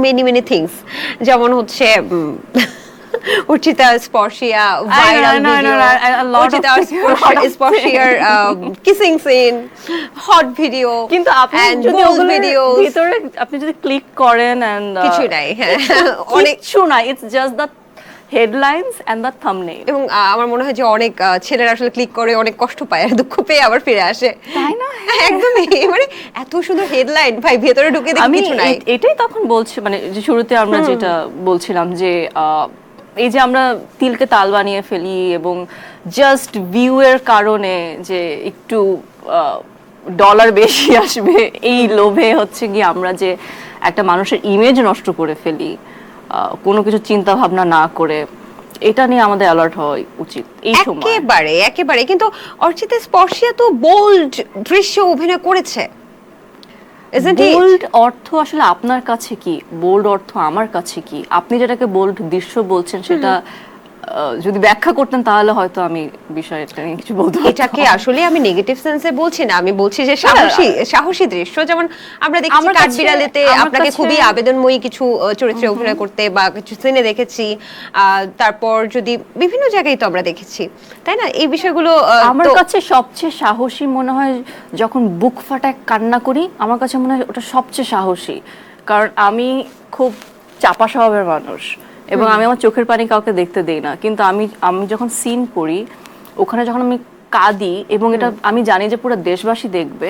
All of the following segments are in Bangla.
মেনি থিংস, যেমন হচ্ছে অর্চিতা স্পর্শিয়া ভাইরাল ভিডিও, অর্চিতা স্পর্শিয়ার কিসিং সিন, হট ভিডিও, কিন্তু আপনি and যদি gold ওগুলোর videos, ভিতরে আপনি যদি ক্লিক করেন এন্ড কিছুই নাই, হ্যাঁ অনেক। কিছু না, it's just the headlines and the thumbnail. এবং আমার মনে হয় যে অনেক ছেলেরা আসলে ক্লিক করে অনেক কষ্ট পায় আর দুঃখ পেয়ে আবার ফিরে আসে, তাই না? একদমই, মানে এত সুন্দর হেডলাইন, ভাই ভেতরে ঢুকে দেখি আমি কিছু নাই। এটাই তখন বলছি, মানে যে শুরুতে আমরা যেটা বলছিলাম যে এই যে আমরা তিলকে তাল বানিয়ে ফেলি এবং জাস্ট ভিউ এর কারণে যে একটু ডলার বেশি আসবে এই লোভে হচ্ছে কি আমরা যে একটা মানুষের ইমেজ নষ্ট করে ফেলি কোনো কিছু চিন্তা ভাবনা না করে। এটা নিয়ে আমাদের অ্যালার্ট হওয়া উচিত এই সময়। একেবারে একেবারে, কিন্তু অর্চিতা স্পর্শিয়া তো বোল্ড দৃশ্য অভিনয় করেছে। বোল্ড অর্থ আসলে আপনার কাছে কি, বোল্ড অর্থ আমার কাছে কি? আপনি যেটাকে বোল্ড দৃশ্য বলছেন সেটা যদি ব্যাখ্যা করতেন তাহলে হয়তো আমি বিষয়টা নিয়ে কিছু বলতে পারতাম। এটাকে আসলে আমি নেগেটিভ সেন্সে বলছি না, আমি বলছি যে সাহসী দৃশ্য, যেমন আমরা দেখেছি কাঠবিড়ালিতে আপনাকে খুবই আবেদনময়ী কিছু চরিত্রে অভিনয় করতে বা কিছু সিনে দেখেছি, তারপর যদি বিভিন্ন জায়গায় তো আমরা দেখেছি, তাই না? এই বিষয়গুলো আমার কাছে সবচেয়ে সাহসী মনে হয় যখন বুক ফাটায় কান্না করি, আমার কাছে মনে হয় ওটা সবচেয়ে সাহসী, কারণ আমি খুব চাপা স্বভাবের মানুষ এবং আমি আমার চোখের পানি কাউকে দেখতে দেই না, কিন্তু আমি যখন সিন করি ওখানে যখন আমি কাঁদি এবং এটা আমি জানি যে পুরো দেশবাসী দেখবে,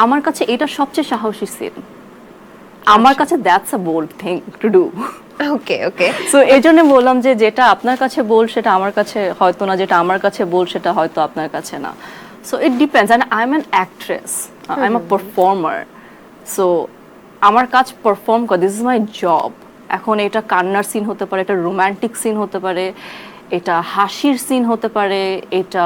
আমার কাছে এটা সবচেয়ে সাহসী সিন। আমার কাছে that's a bold thing to do. Okay okay, so এই জন্য বললাম যে যেটা আপনার কাছে বোল্ড সেটা আমার কাছে হয়তো না, যেটা আমার কাছে বোল্ড সেটা হয়তো আপনার কাছে না। So it depends, and I am an actress, I am a performer. So আমার কাজ পারফর্ম করা, দিস ইজ মাই জব। এখন এটা কান্নার সিন হতে পারে, এটা রোমান্টিক সিন হতে পারে, এটা হাসির সিন হতে পারে, এটা